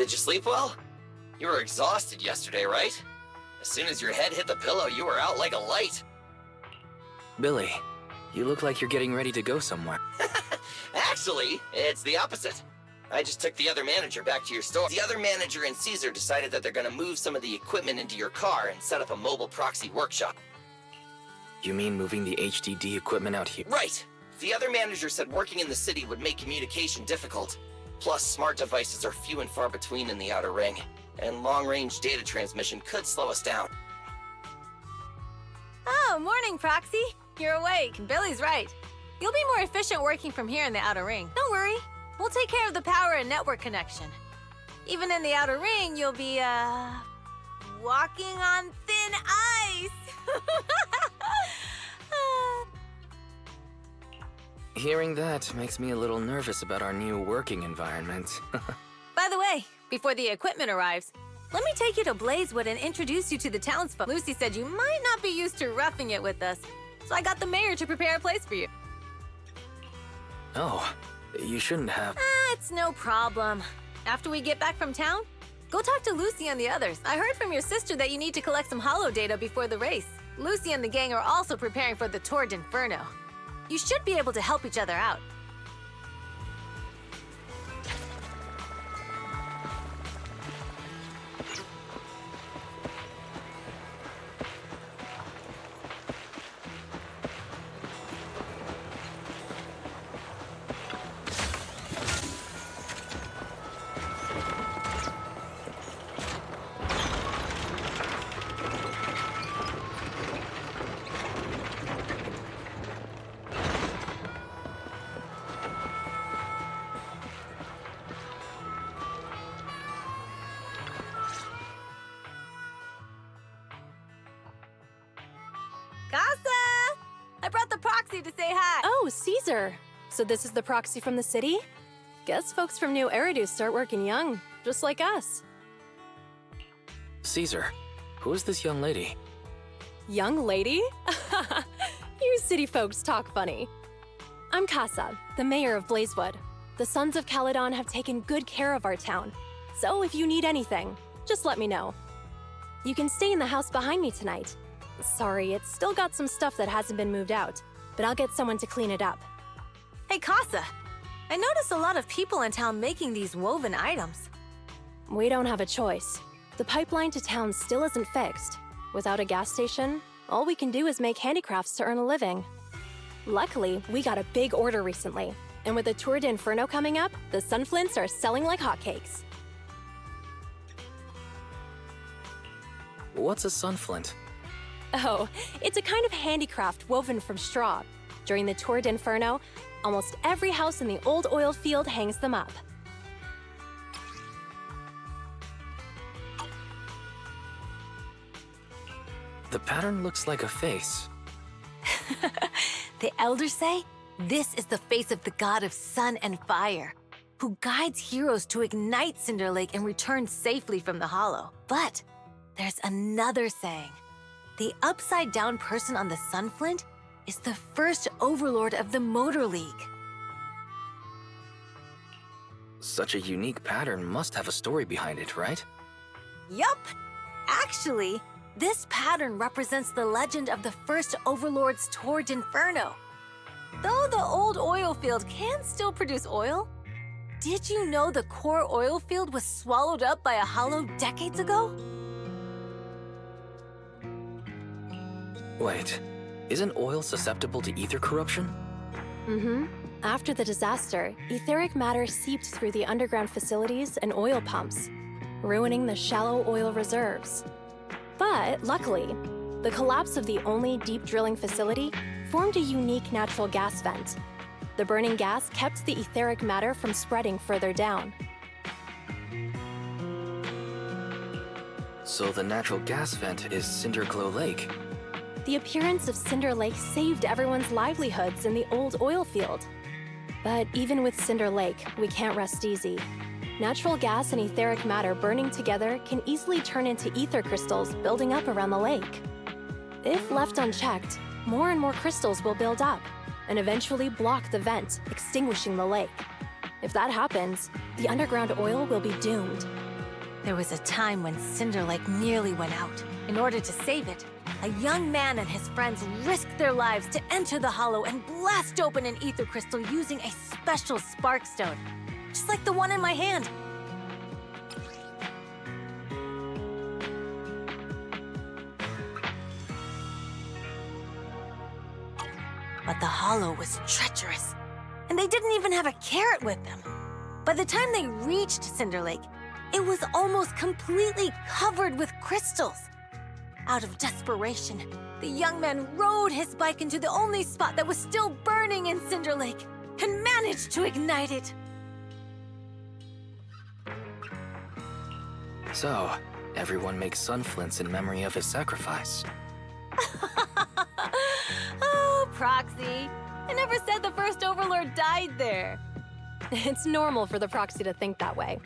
Did you sleep well? You were exhausted yesterday, right? As soon as your head hit the pillow, you were out like a light. Billy, you look like you're getting ready to go somewhere. Actually, it's the opposite. I just took the other manager back to your store. The other manager and Caesar decided that they're gonna move some of the equipment into your car and set up a mobile proxy workshop. You mean moving the HDD equipment out here? Right! The other manager said working in the city would make communication difficult. Plus, smart devices are few and far between in the Outer Ring, and long-range data transmission could slow us down. Oh, morning, Proxy. You're awake. Billy's right. You'll be more efficient working from here in the Outer Ring. Don't worry. We'll take care of the power and network connection. Even in the Outer Ring, you'll be, walking on thin ice. Hearing that makes me a little nervous about our new working environment. By the way, before the equipment arrives, let me take you to Blazewood and introduce you to the townsfolk. Lucy said you might not be used to roughing it with us, so I got the mayor to prepare a place for you. Oh, you shouldn't have. It's no problem. After we get back from town, go talk to Lucy and the others. I heard from your sister that you need to collect some holo data before the race. Lucy and the gang are also preparing for the Tour d'Inferno. You should be able to help each other out. Casa! I brought the proxy to say hi. Oh, Caesar. So this is the proxy from the city? Guess folks from New Eridu start working young, just like us. Caesar, who is this young lady? Young lady? You city folks talk funny. I'm Casa, the mayor of Blazewood. The Sons of Caledon have taken good care of our town. So if you need anything, just let me know. You can stay in the house behind me tonight. Sorry, it's still got some stuff that hasn't been moved out, but I'll get someone to clean it up. Hey, Casa. I noticed a lot of people in town making these woven items. We don't have a choice. The pipeline to town still isn't fixed. Without a gas station, all we can do is make handicrafts to earn a living. Luckily, we got a big order recently, and with the Tour d'Inferno coming up, the sunflints are selling like hotcakes. What's a sunflint? Oh, it's a kind of handicraft woven from straw. During the Tour d'Inferno, almost every house in the old oil field hangs them up. The pattern looks like a face. The elders say this is the face of the god of sun and fire, who guides heroes to ignite Cinder Lake and return safely from the hollow. But there's another saying. The upside-down person on the sunflint is the first overlord of the Motor League. Such a unique pattern must have a story behind it, right? Yup! Actually, this pattern represents the legend of the first overlord's Tour d'Inferno. Though the old oil field can still produce oil, did you know the core oil field was swallowed up by a hollow decades ago? Wait, isn't oil susceptible to ether corruption? Mm-hmm. After the disaster, etheric matter seeped through the underground facilities and oil pumps, ruining the shallow oil reserves. But luckily, the collapse of the only deep drilling facility formed a unique natural gas vent. The burning gas kept the etheric matter from spreading further down. So the natural gas vent is Cinderglow Lake. The appearance of Cinder Lake saved everyone's livelihoods in the old oil field. But even with Cinder Lake, we can't rest easy. Natural gas and etheric matter burning together can easily turn into ether crystals building up around the lake. If left unchecked, more and more crystals will build up and eventually block the vent, extinguishing the lake. If that happens, the underground oil will be doomed, There was a time when Cinder Lake nearly went out. In order to save it, a young man and his friends risked their lives to enter the hollow and blast open an ether crystal using a special spark stone, just like the one in my hand. But the hollow was treacherous, and they didn't even have a carrot with them. By the time they reached Cinder Lake, it was almost completely covered with crystals. Out of desperation, the young man rode his bike into the only spot that was still burning in Cinder Lake and managed to ignite it. So, everyone makes sun flints in memory of his sacrifice. Oh, Proxy. I never said the first Overlord died there. It's normal for the Proxy to think that way.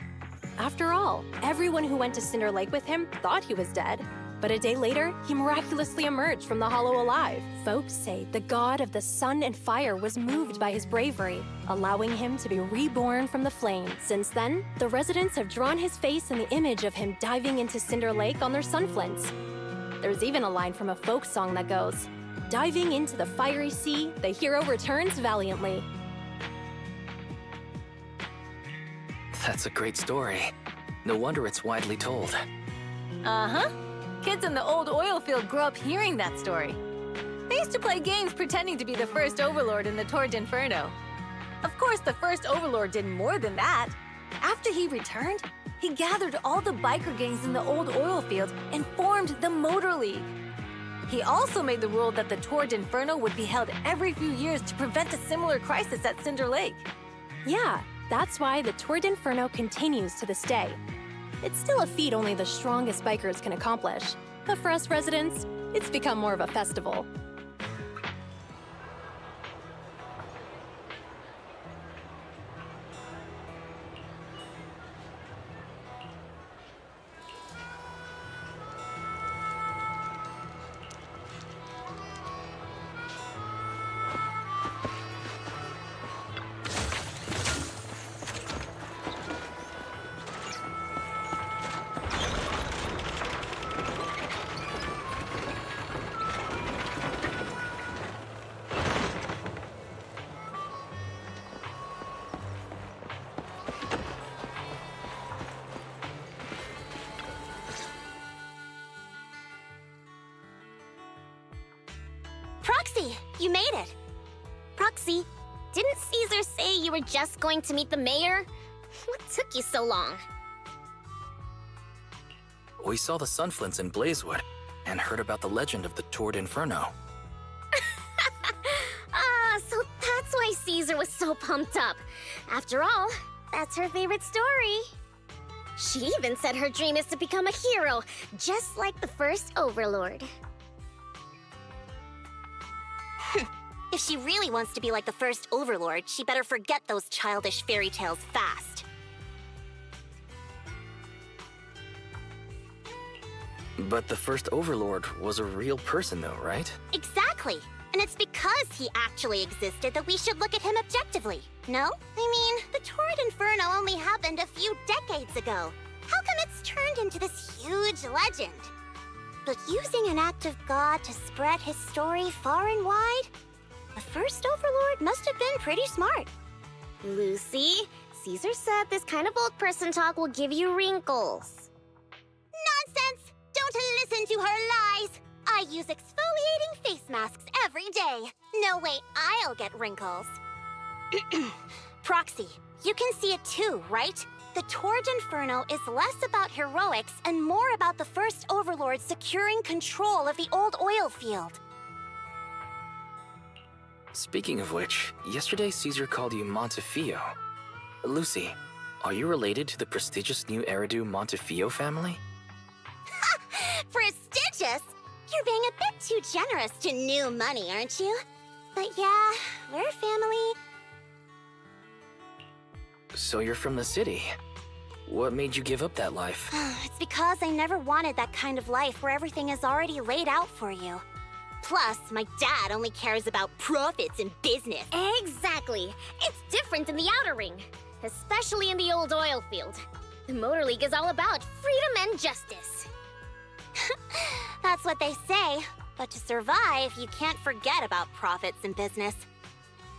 After all, everyone who went to Cinder Lake with him thought he was dead. But a day later, he miraculously emerged from the hollow alive. Folks say the god of the sun and fire was moved by his bravery, allowing him to be reborn from the flames. Since then, the residents have drawn his face in the image of him diving into Cinder Lake on their sunflints. There's even a line from a folk song that goes, "Diving into the fiery sea, the hero returns valiantly." That's a great story. No wonder it's widely told. Uh-huh. Kids in the old oil field grew up hearing that story. They used to play games pretending to be the first Overlord in the Tour d'Inferno. Of course, the first Overlord did more than that. After he returned, he gathered all the biker gangs in the old oil field and formed the Motor League. He also made the rule that the Tour d'Inferno would be held every few years to prevent a similar crisis at Cinder Lake. Yeah, that's why the Tour d'Inferno continues to this day. It's still a feat only the strongest bikers can accomplish. But for us residents, it's become more of a festival. Proxy, you made it! Proxy, didn't Caesar say you were just going to meet the mayor? What took you so long? We saw the sunflints in Blazewood and heard about the legend of the Tour d'Inferno. So that's why Caesar was so pumped up. After all, that's her favorite story. She even said her dream is to become a hero, just like the first Overlord. If she really wants to be like the first Overlord, she better forget those childish fairy tales fast. But the first Overlord was a real person though, right? Exactly. And it's because he actually existed that we should look at him objectively, no? I mean, the Tour d'Inferno only happened a few decades ago. How come it's turned into this huge legend? But using an act of God to spread his story far and wide? The first Overlord must have been pretty smart. Lucy, Caesar said this kind of old person talk will give you wrinkles. Nonsense! Don't listen to her lies! I use exfoliating face masks every day. No way I'll get wrinkles. Proxy, you can see it too, right? The Tour d'Inferno is less about heroics and more about the first Overlord securing control of the old oil field. Speaking of which, yesterday Caesar called you Montefiore. Lucy, are you related to the prestigious new Eridu Montefiore family? Prestigious? You're being a bit too generous to new money, aren't you? But yeah, we're family. So you're from the city. What made you give up that life? It's because I never wanted that kind of life where everything is already laid out for you. Plus, my dad only cares about profits and business. Exactly. It's different in the outer ring, especially in the old oil field. The Motor League is all about freedom and justice. That's what they say. But to survive, you can't forget about profits in business.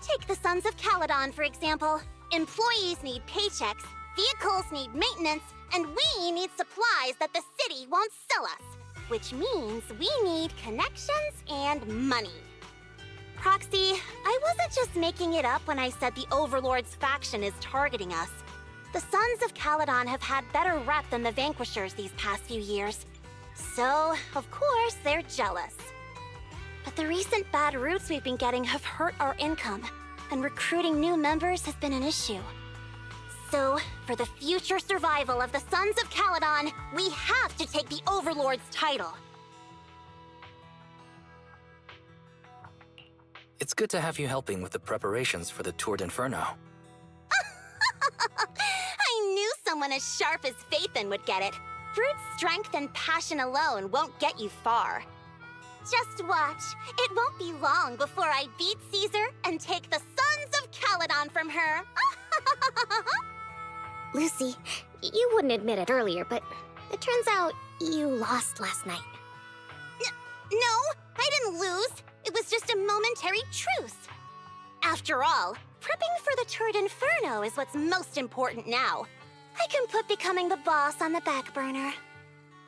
Take the Sons of Caledon, for example. Employees need paychecks, vehicles need maintenance, and we need supplies that the city won't sell us. Which means we need connections and money. Proxy, I wasn't just making it up when I said the Overlord's faction is targeting us. The Sons of Caledon have had better rep than the Vanquishers these past few years. So, of course, they're jealous. But the recent bad routes we've been getting have hurt our income, and recruiting new members has been an issue. So, for the future survival of the Sons of Caledon, we have to take the Overlord's title. It's good to have you helping with the preparations for the Tour d'Inferno. I knew someone as sharp as Phaethon would get it. Brute strength and passion alone won't get you far. Just watch. It won't be long before I beat Caesar and take the Sons of Caledon from her. Lucy, you wouldn't admit it earlier, but it turns out you lost last night. No, I didn't lose. It was just a momentary truce. After all, prepping for the Tour d'Inferno is what's most important now. I can put becoming the boss on the back burner.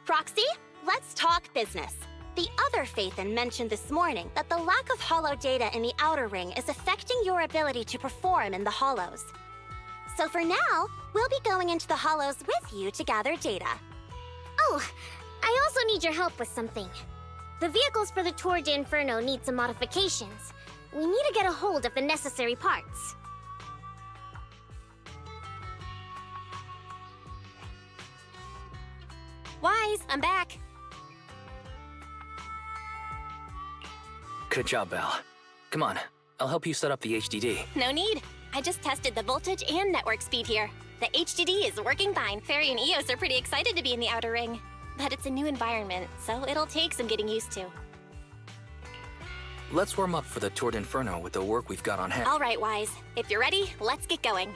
Proxy, let's talk business. The other Phaethon mentioned this morning that the lack of hollow data in the Outer Ring is affecting your ability to perform in the Hollows. So for now, we'll be going into the Hollows with you to gather data. Oh, I also need your help with something. The vehicles for the Tour d'Inferno need some modifications. We need to get a hold of the necessary parts. Wise, I'm back. Good job, Belle. Come on, I'll help you set up the HDD. No need. I just tested the voltage and network speed here. The HDD is working fine. Fairy and Eos are pretty excited to be in the Outer Ring. But it's a new environment, so it'll take some getting used to. Let's warm up for the Tour d'Inferno with the work we've got on hand. All right, Wise. If you're ready, let's get going.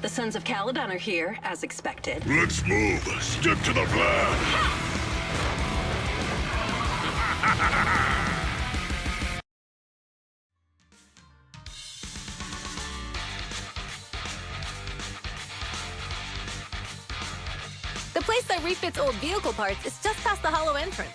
The Sons of Caledon are here, as expected. Let's move. Stick to the plan. The place that refits old vehicle parts is just past the hollow entrance.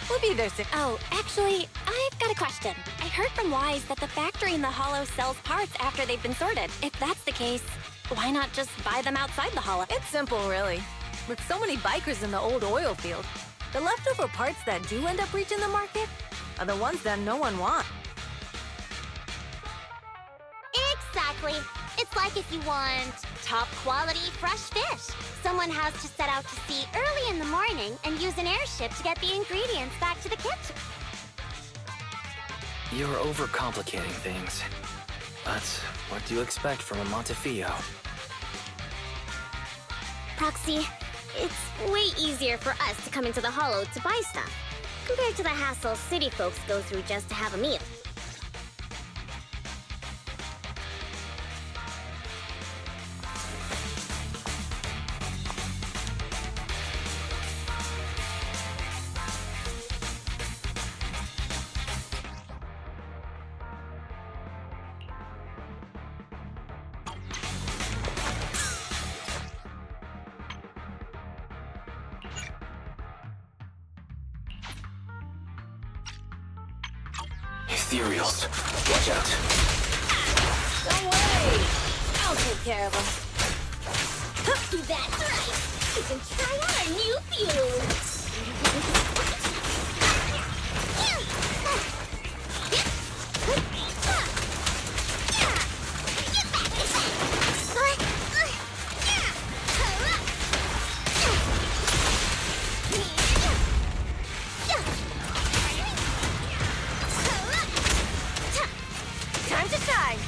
We'll be there soon. Oh, actually, I've got a question. I heard from Wise that the factory in the Hollow sells parts after they've been sorted. If that's the case, why not just buy them outside the Hollow? It's simple, really. With so many bikers in the old oil field, the leftover parts that do end up reaching the market are the ones that no one wants. Exactly. It's like if you want top quality fresh fish. Someone has to set out to sea early in the morning and use an airship to get the ingredients back to the kitchen. You're overcomplicating things. But what do you expect from a Montefiore? Proxy, it's way easier for us to come into the Hollow to buy stuff, compared to the hassle city folks go through just to have a meal. Ethereals. Watch out. Don't worry. I'll take care of them. That's right! We can try out our new fuel! Time to shine.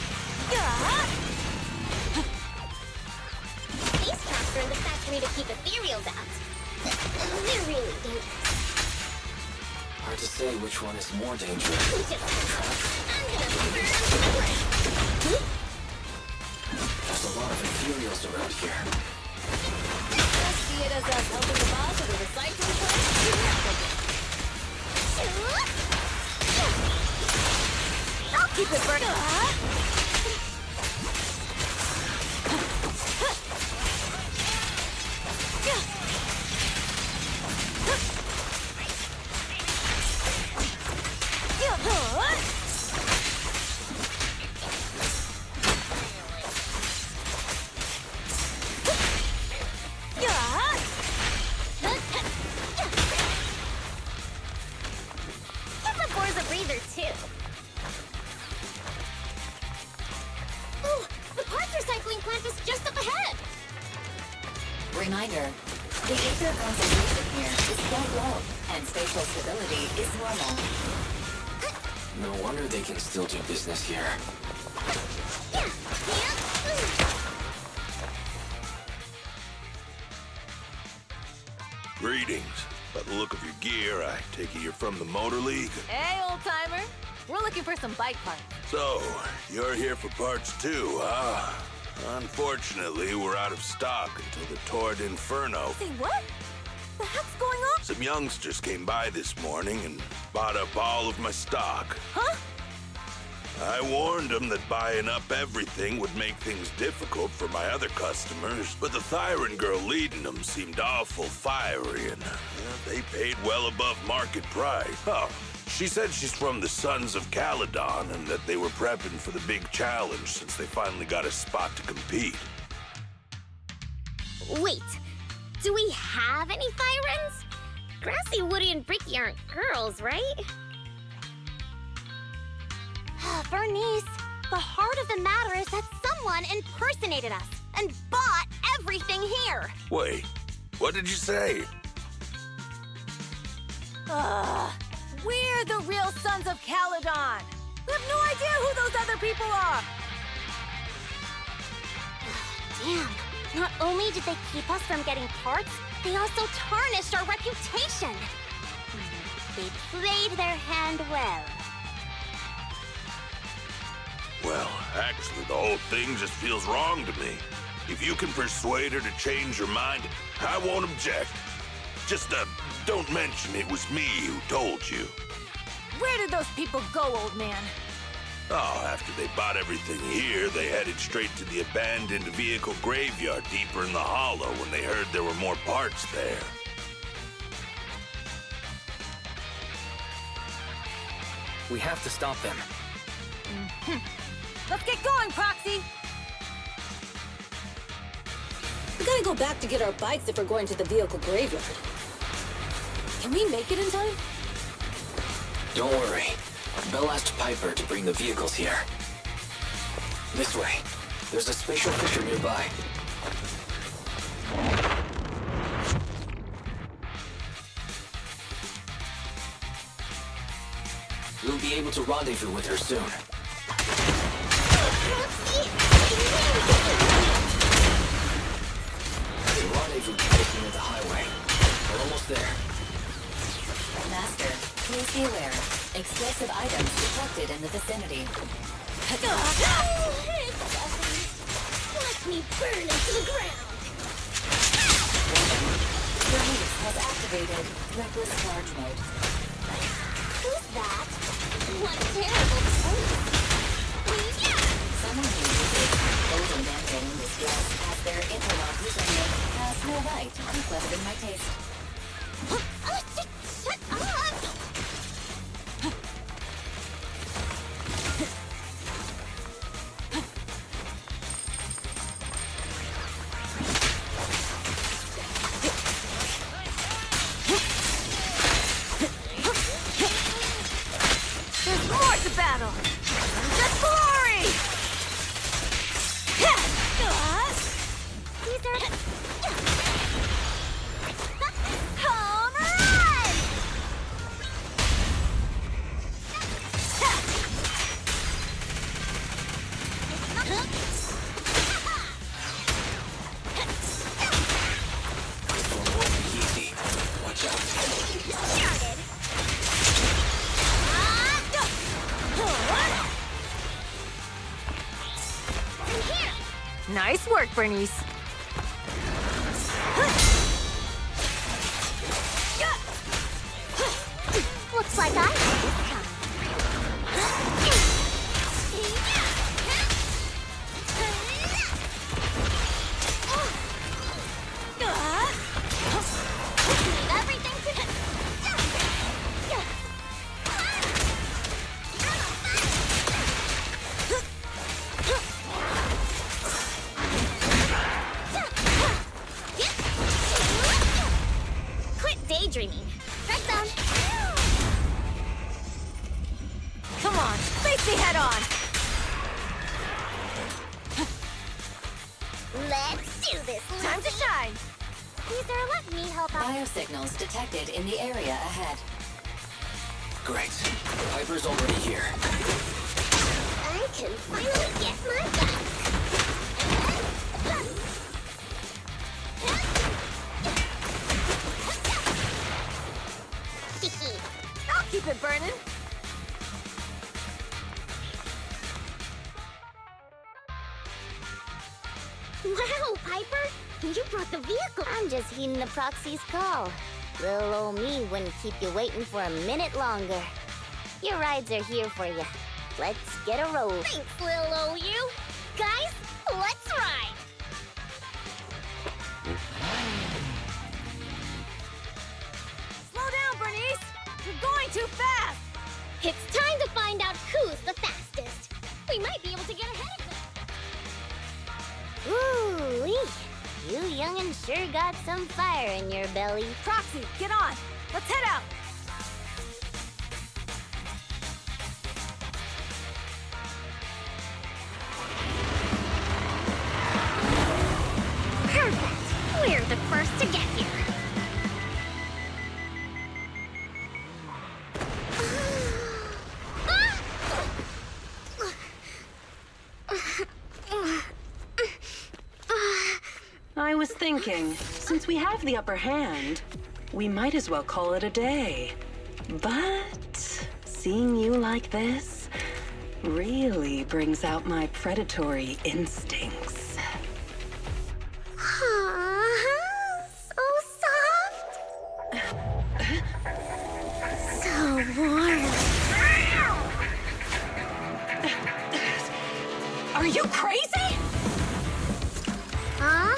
These traps are in the factory to keep ethereals out. They're really dangerous. Hard to say which one is more dangerous. There's a lot of ethereals around here. Just see it as us helping the boss with a recycling plant. I'll keep it burning. Give the boars a breather, too. Oh, the parts recycling plant is just up ahead! Reminder, the ether concentration here is quite low, and spatial stability is normal. No wonder they can still do business here. Greetings. By the look of your gear, I take it you're from the Motor League. Hey, old-timer. We're looking for some bike parts. So, you're here for parts too, huh? Unfortunately, we're out of stock until the Torrid Inferno. Say what? The heck's going on? Some youngsters came by this morning and bought up all of my stock. Huh? I warned them that buying up everything would make things difficult for my other customers, but the Thyran girl leading them seemed awful fiery, and they paid well above market price. Oh, she said she's from the Sons of Caledon and that they were prepping for the big challenge since they finally got a spot to compete. Wait, do we have any Thyrans? Grassy, Woody, and Bricky aren't girls, right? Bernice, the heart of the matter is that someone impersonated us and bought everything here. Wait, what did you say? We're the real Sons of Caledon. We have no idea who those other people are. Damn. Not only did they keep us from getting parts, they also tarnished our reputation. They played their hand well. Well, actually, the whole thing just feels wrong to me. If you can persuade her to change her mind, I won't object. Just, don't mention it was me who told you. Where did those people go, old man? Oh, after they bought everything here, they headed straight to the abandoned vehicle graveyard deeper in the hollow when they heard there were more parts there. We have to stop them. Let's get going, Proxy! We gotta go back to get our bikes if we're going to the vehicle graveyard. Can we make it in time? Don't worry. Belle asked Piper to bring the vehicles here. This way. There's a spatial fisher nearby. We'll be able to rendezvous with her soon. The rendezvous is near the highway. We're almost there. Master, please be aware. Explosive items detected in the vicinity. Watch me burn into the ground! Bernice has activated reckless charge mode. Who's that? What terrible place! Someone who uses older men in this dress as their interlock username has no right to question my taste. Shut up! There's more to battle! The glory! These are... Home run! This one won't be easy. Watch out. Started! I'm here! Nice work, Bernice. Looks like I did this time. Everything to... Quit daydreaming. Red zone. Come on, face me head on! Let's do this. Time to shine! Caesar, let me help out. Biosignals detected in the area ahead. Great. Piper's already here. I can finally get my back. I'll keep it burning! Wow, Piper! You brought the vehicle! I'm just heeding the proxy's call. Little old me wouldn't keep you waiting for a minute longer. Your rides are here for you. Let's get a roll. Thanks, little old you! Guys, let's ride! Slow down, Bernice! You're going too fast! It's time to find out who's the fastest. We might be able to get ahead of them. Ooh-wee. You young'un sure got some fire in your belly. Proxy, get on! Let's head out! Perfect! We're the first to get here. I was thinking, since we have the upper hand, we might as well call it a day. But seeing you like this really brings out my predatory instincts. Are you crazy? Huh?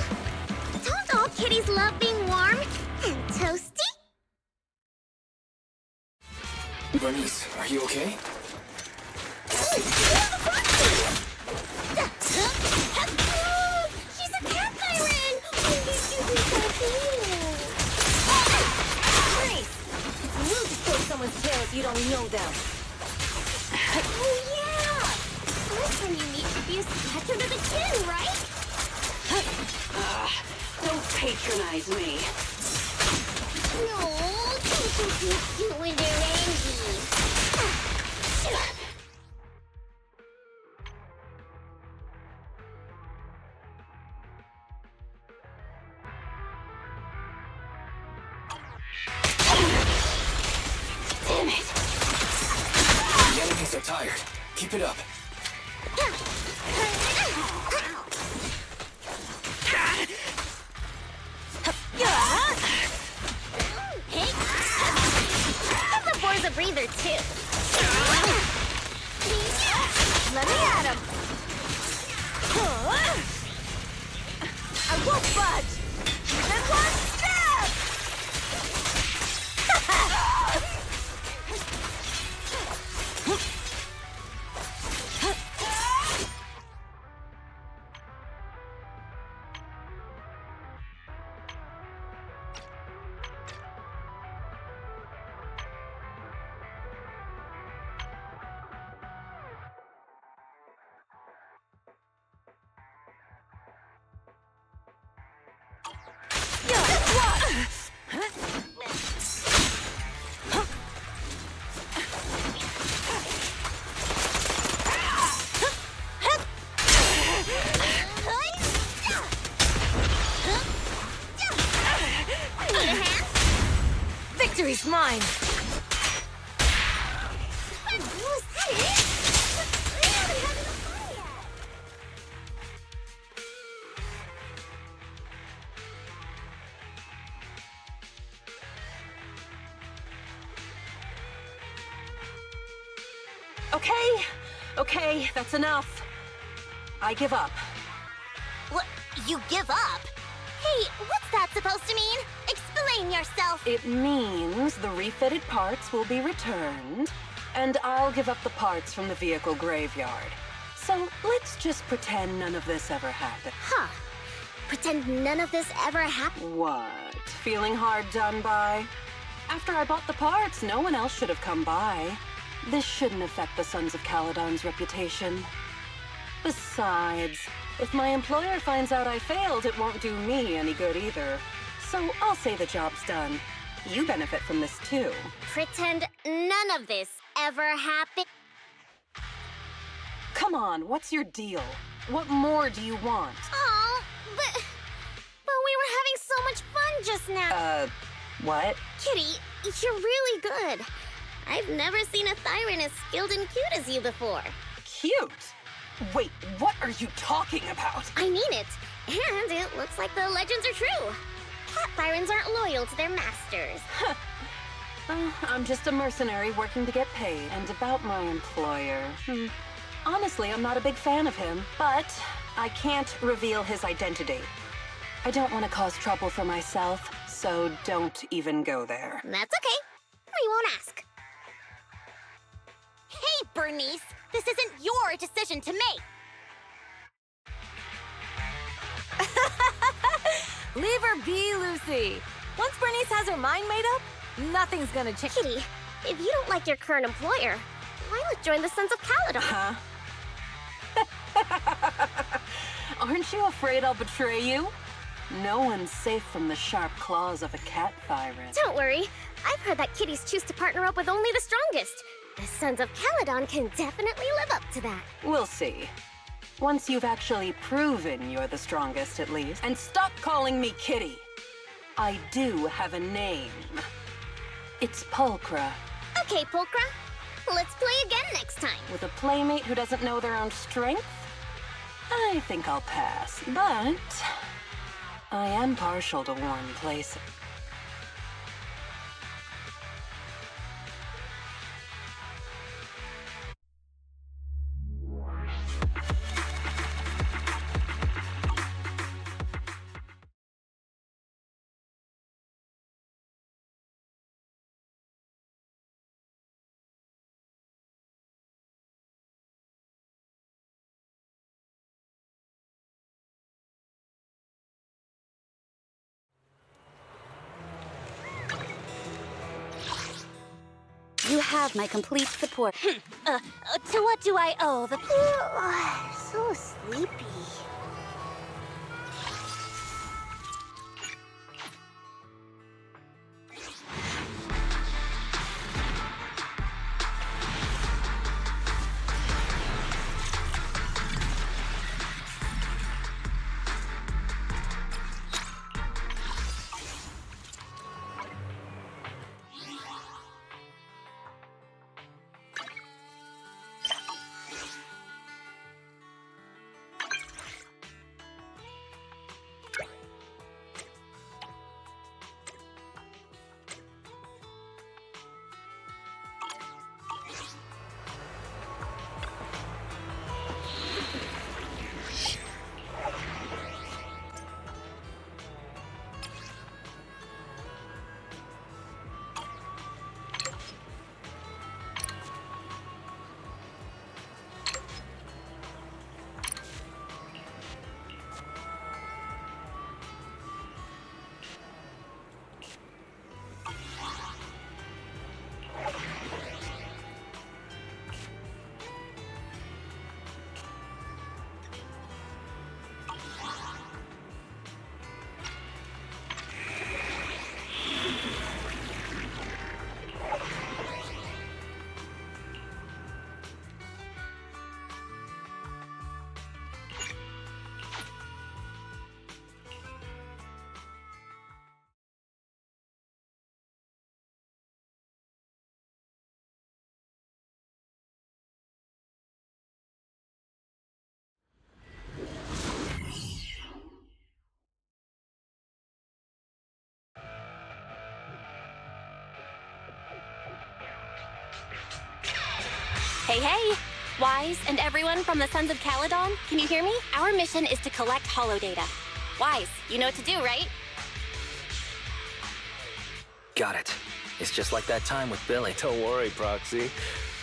Don't all kitties love being warm and toasty? Bernice, are you okay? She's a cat siren! When did you become cool? Grace! It's rude to pull someone's tail if you don't know them. Oh yeah! First time you meet should be a scratch under the chin, right? Don't patronize me. No, don't you feel cute when they're angry? Damn it! The enemies are tired. Keep it up. Hey, give the boys a breather too. Let me at him. I won't budge. And one step. Victory's mine. Was that it? We haven't had enough fun yet. Okay, that's enough. I give up. What? You give up? Hey, what's that supposed to mean? Explain yourself. It means the refitted parts will be returned, and I'll give up the parts from the vehicle graveyard. So let's just pretend none of this ever happened. Huh. Pretend none of this ever happened. What? Feeling hard done by? After I bought the parts, no one else should have come by. This shouldn't affect the Sons of Caledon's reputation. Besides, if my employer finds out I failed, it won't do me any good either. So I'll say the job's done. You benefit from this too. Pretend none of this ever happened. Come on, what's your deal? What more do you want? Oh, but we were having so much fun just now. What? Kitty, you're really good. I've never seen a Thyran as skilled and cute as you before. Cute? Wait, what are you talking about? I mean it. And it looks like the legends are true. Cat Thyrans aren't loyal to their masters. I'm just a mercenary working to get paid. And about my employer, honestly, I'm not a big fan of him, but I can't reveal his identity. I don't want to cause trouble for myself, so don't even go there. That's okay. We won't ask. Hey, Bernice! This isn't your decision to make! Leave her be, Lucy. Once Bernice has her mind made up, nothing's gonna change. Kitty, if you don't like your current employer, why not join the Sons of Caledon? Huh? Aren't you afraid I'll betray you? No one's safe from the sharp claws of a cat Thyran. Don't worry. I've heard that kitties choose to partner up with only the strongest. The Sons of Caledon can definitely live up to that. We'll see. Once you've actually proven you're the strongest, at least. And stop calling me Kitty. I do have a name. It's Pulchra. Okay, Pulchra. Let's play again next time. With a playmate who doesn't know their own strength? I think I'll pass, but I am partial to warm places. have my complete support. To what do I owe the... so sleepy. Hey, hey! Wise and everyone from the Sons of Caledon, can you hear me? Our mission is to collect holodata. Wise, you know what to do, right? Got it. It's just like that time with Billy. Don't worry, Proxy.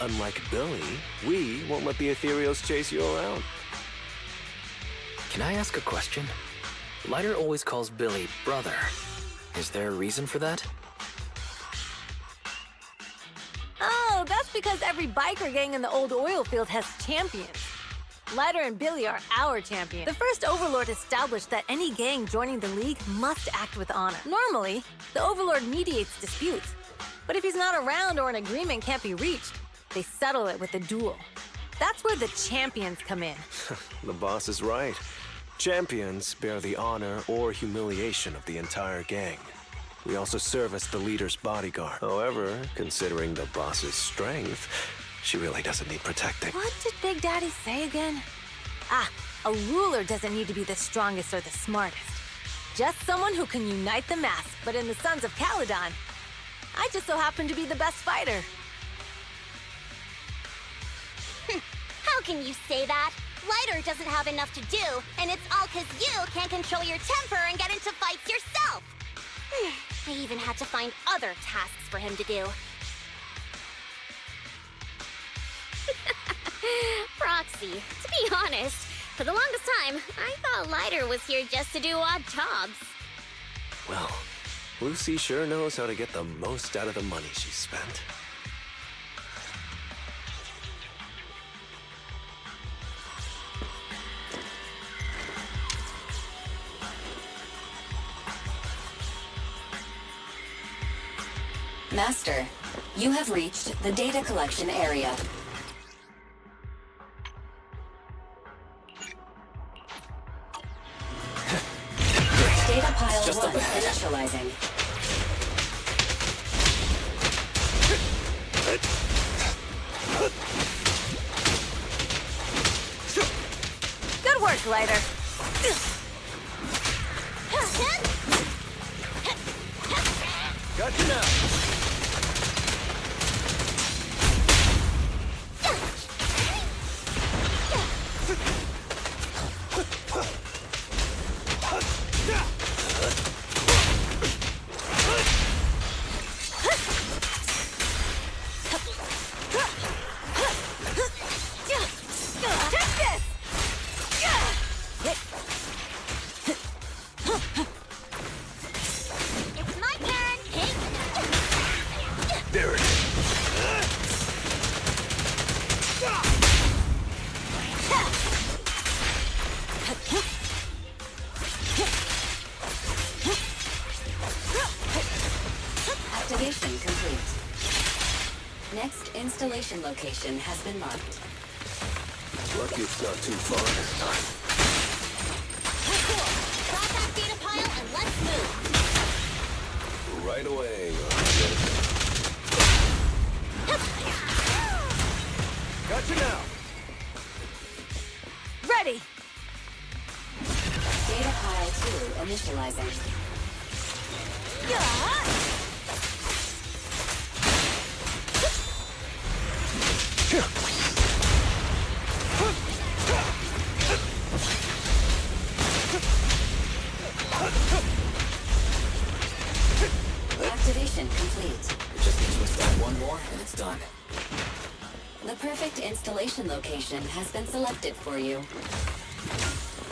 Unlike Billy, we won't let the Ethereals chase you around. Can I ask a question? Lighter always calls Billy brother. Is there a reason for that? Oh, that's because every biker gang in the old oil field has champions. Lighter and Billy are our champions. The first Overlord established that any gang joining the League must act with honor. Normally, the Overlord mediates disputes. But if he's not around or an agreement can't be reached, they settle it with a duel. That's where the champions come in. The boss is right. Champions bear the honor or humiliation of the entire gang. We also serve as the leader's bodyguard. However, considering the boss's strength, she really doesn't need protecting. What did Big Daddy say again? Ah, a ruler doesn't need to be the strongest or the smartest. Just someone who can unite the mass, but in the Sons of Caledon, I just so happen to be the best fighter. How can you say that? Lighter doesn't have enough to do, and it's all because you can't control your temper and get into fights yourself. I even had to find other tasks for him to do. Proxy, to be honest, for the longest time, I thought Lighter was here just to do odd jobs. Well, Lucy sure knows how to get the most out of the money she spent. Master, you have reached the data collection area. Data pile 1 initializing. Good work, Lighter. Got you now. It's my turn! installation location has been marked. Lucky it's not too far this time. Cool. Grab that data pile and let's move. Right away. Gotcha now. Ready! Data pile 2 initializing. Activation complete. We just need to install one more, and it's done. The perfect installation location has been selected for you.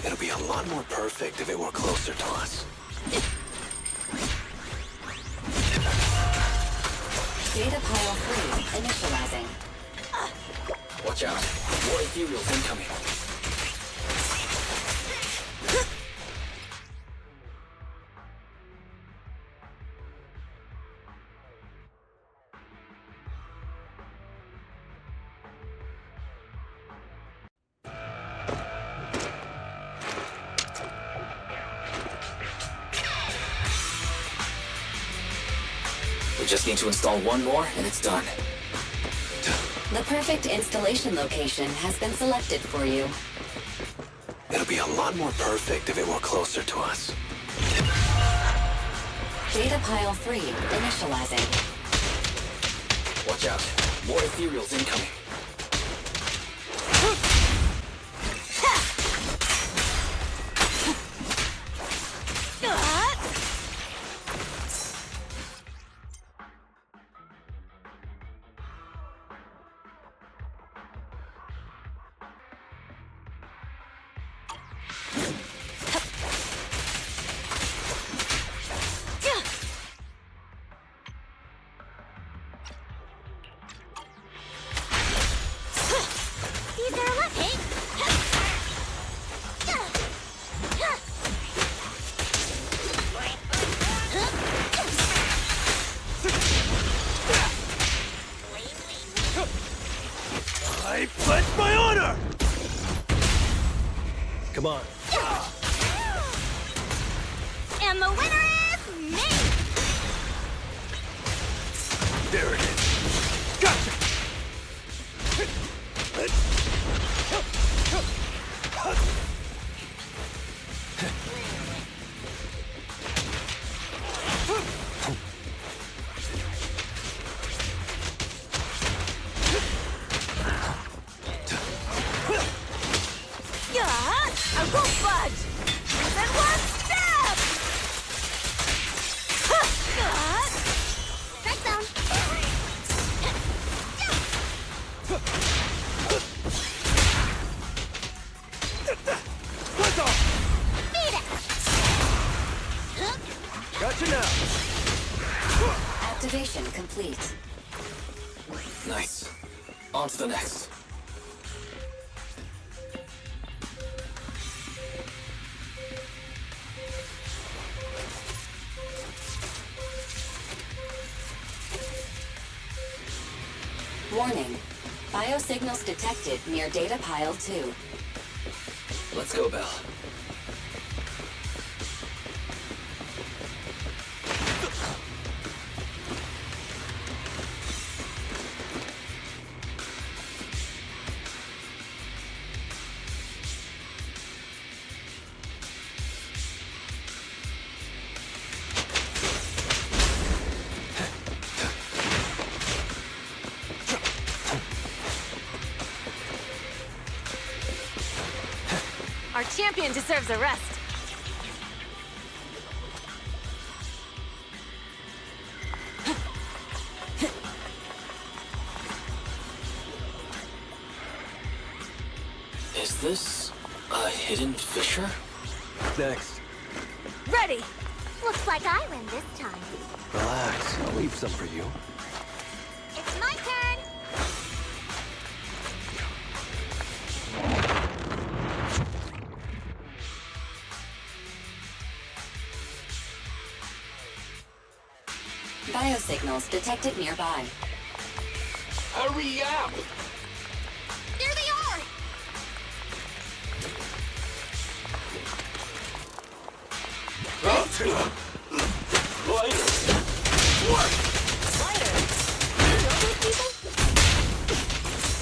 It'll be a lot more perfect if it were closer to us. Data pile 3 initializing. Watch out. More ethereals incoming. We just need to install one more, and it's done. The perfect installation location has been selected for you. It'll be a lot more perfect if it were closer to us. Data pile 3 initializing. Watch out. More ethereals incoming. These are lucky. I pledge my honor! Come on. And the winner is me! There it is. Gotcha! I won't budge! Then one step! Strike zone. What's off? Beat it! Gotcha now. Activation complete. Nice. On to the next. Warning. Biosignals detected near data pile 2. Let's go, Belle. Our champion deserves a rest. Is this a hidden fissure? Next. Ready! Looks like I win this time. Relax. I'll leave some for you. It's my turn! Biosignals detected nearby. Hurry up! There they are!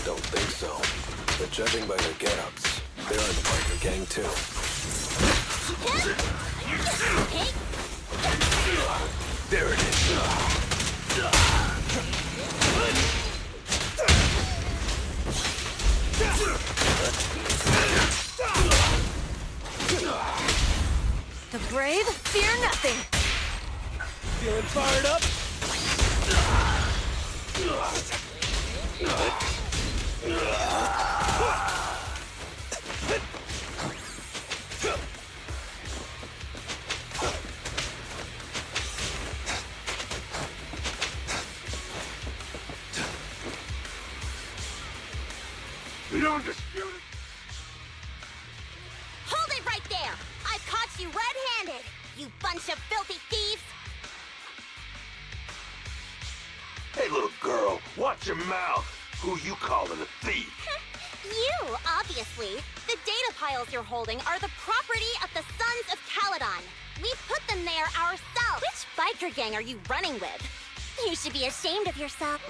Don't think so. But judging by their get-ups, they're in the biker gang too. There it is. The brave fear nothing. Feeling fired up? We don't dispute it. Hold it right there! I've caught you red-handed, you bunch of filthy thieves! Hey, little girl, watch your mouth. Who you calling a thief? You, obviously. The data piles you're holding are the property of the Sons of Caledon. We put them there ourselves. Which biker gang are you running with? You should be ashamed of yourself.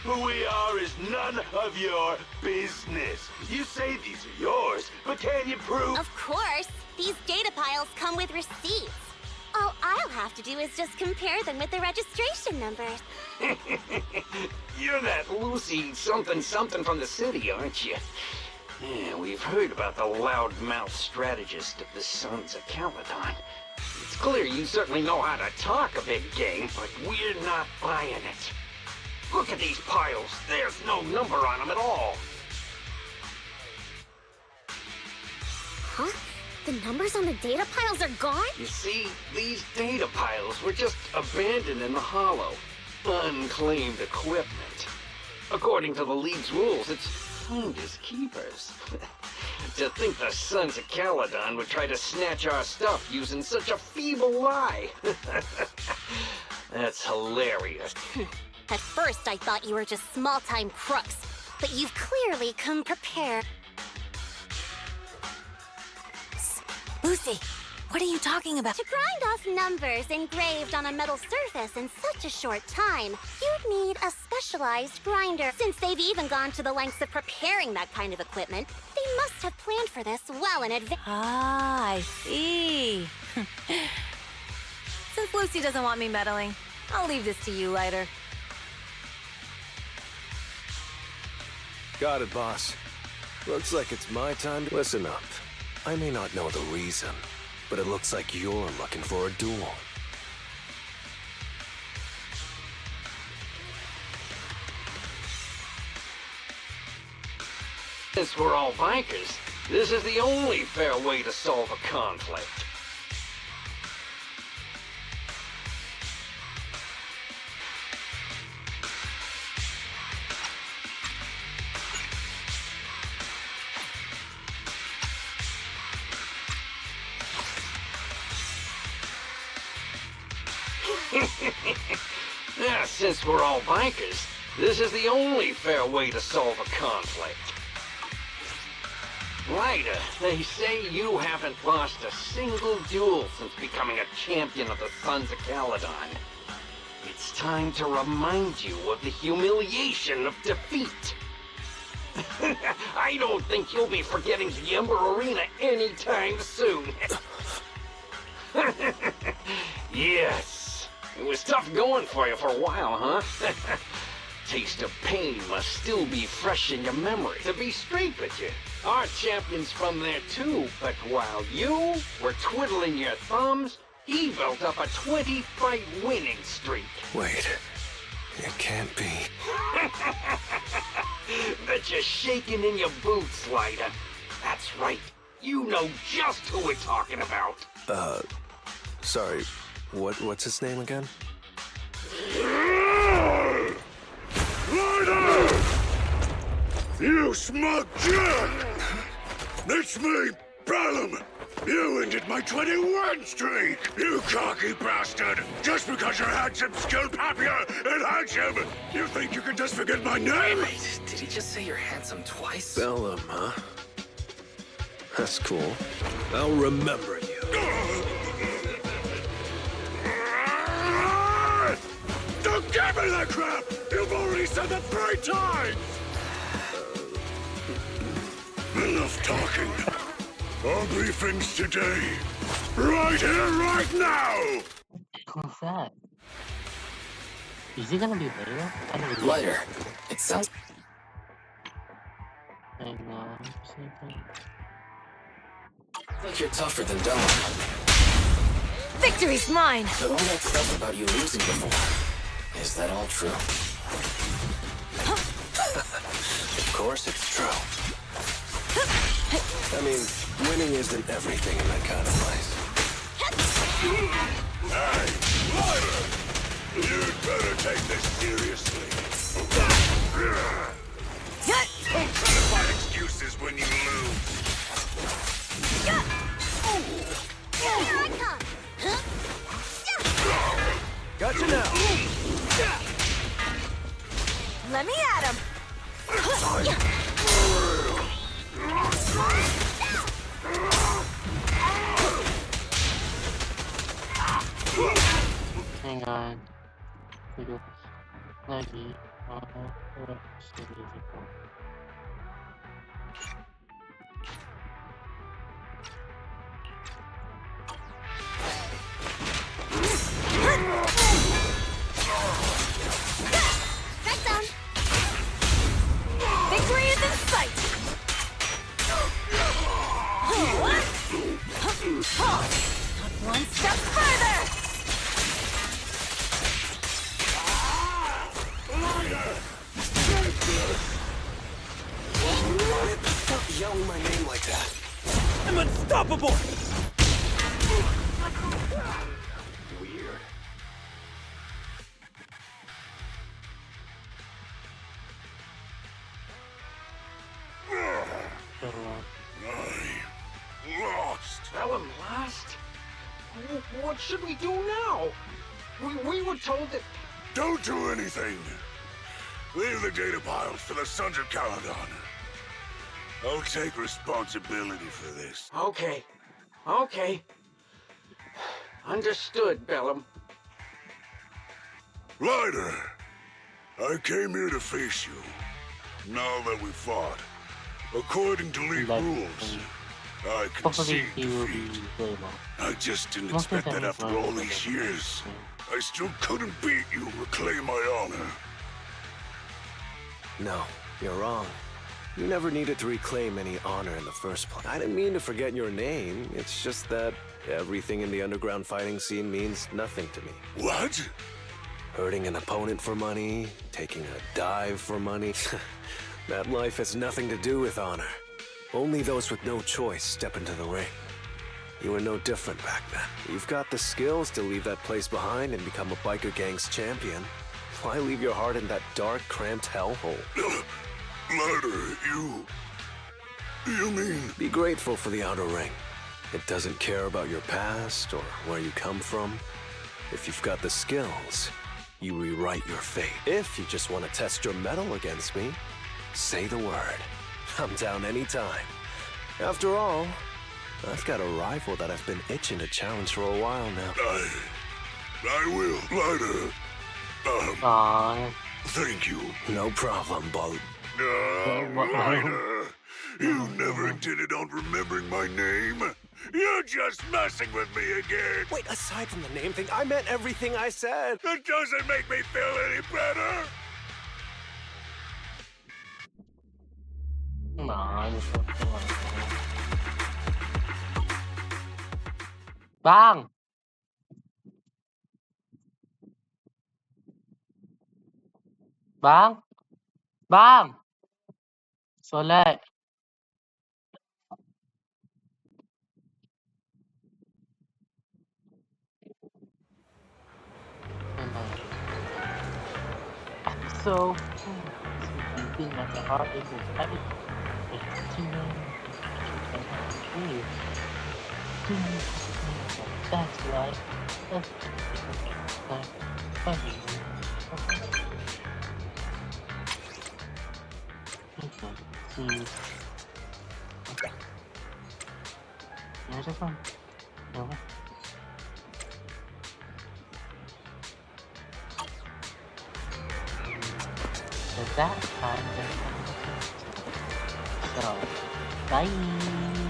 Who we are is none of your business. You say these are yours, but can you prove? Of course. These data piles come with receipts. All I'll have to do is just compare them with the registration numbers. You're that Lucy something from the city, aren't you? Yeah, we've heard about the loudmouth strategist of the Sons of Caledon. It's clear you certainly know how to talk a big game, but we're not buying it. Look at these piles. There's no number on them at all. Huh? The numbers on the data piles are gone? You see, these data piles were just abandoned in the hollow. Unclaimed equipment. According to the League's rules, it's finders keepers. To think the Sons of Caledon would try to snatch our stuff using such a feeble lie. That's hilarious. At first, I thought you were just small-time crooks, but you've clearly come prepared. Lucy, what are you talking about? To grind off numbers engraved on a metal surface in such a short time, you'd need a specialized grinder. Since they've even gone to the lengths of preparing that kind of equipment, they must have planned for this well in advance. Ah, I see. Since Lucy doesn't want me meddling, I'll leave this to you, Lighter. Got it, boss. Looks like it's my time to listen up. I may not know the reason, but it looks like you're looking for a duel. Since we're all bikers, this is the only fair way to solve a conflict. Since we're all bikers, this is the only fair way to solve a conflict. Ryder, they say you haven't lost a single duel since becoming a champion of the Sons of Caledon. It's time to remind you of the humiliation of defeat. I don't think you'll be forgetting the Ember Arena anytime soon. Yes. It was tough going for you for a while, huh? Taste of pain must still be fresh in your memory. To be straight with you, our champion's from there too, but while you were twiddling your thumbs, he built up a 20-fight winning streak. Wait, it can't be. Bet you're shaking in your boots, Lighter. That's right. You know just who we're talking about. Sorry, what's his name again? Ryder! You smug jerk! It's me, Bellum! You ended my 21 streak! You cocky bastard! Just because you're handsome, skilled, happier, and handsome! You think you can just forget my name? Wait, did he just say you're handsome twice? Bellum, huh? That's cool. I'll remember you. Don't give me that crap! You've already said that 3 times! Enough talking. Our briefings today. Right here, right now! What's that? Is he gonna be later? I don't know. Lighter. It sounds Hang on. Something. like you're tougher than Bellum. Victory's mine! But all that stuff about you losing before, is that all true? Of course it's true. I mean, winning isn't everything in that kind of place. Hey, Lighter! You'd better take this seriously. Don't try to find excuses when you lose. Here I come! Gotcha now! Let me at him! Hang on. Video. Lagi. Strike zone! Victory is in sight! Not one step further! Stop yelling my name like that. I'm unstoppable! Weird. I lost. Bellum lost? What should we do now? We were told that... Don't do anything. Leave the data piles to the Sons of Caledon. I'll take responsibility for this. Okay. Okay. Understood, Bellum. Lighter, I came here to face you. Now that we fought, according to league rules, I Hopefully concede he will be defeat. playable. I just didn't Most of expect that them after are all playable. these years, I still couldn't beat you, reclaim my honor. No, you're wrong. You never needed to reclaim any honor in the first place. I didn't mean to forget your name. It's just that everything in the underground fighting scene means nothing to me. What? Hurting an opponent for money, taking a dive for money. That life has nothing to do with honor. Only those with no choice step into the ring. You were no different back then. You've got the skills to leave that place behind and become a biker gang's champion. Why leave your heart in that dark, cramped hellhole? Lighter, you mean... Be grateful for the outer ring. It doesn't care about your past or where you come from. If you've got the skills, you rewrite your fate. If you just want to test your mettle against me, say the word. I'm down anytime. After all, I've got a rival that I've been itching to challenge for a while now. I will, Lighter. Aww. Thank you. No problem, Bal. Lighter, you never intended on remembering my name. You're just messing with me again. Wait, aside from the name thing, I meant everything I said. It doesn't make me feel any better. Nah, just Bang! Bang! Bang! Solek. So, beating at the heart is his habit. That's right. That's funny. See. There's this one. No. So that time, so, bye.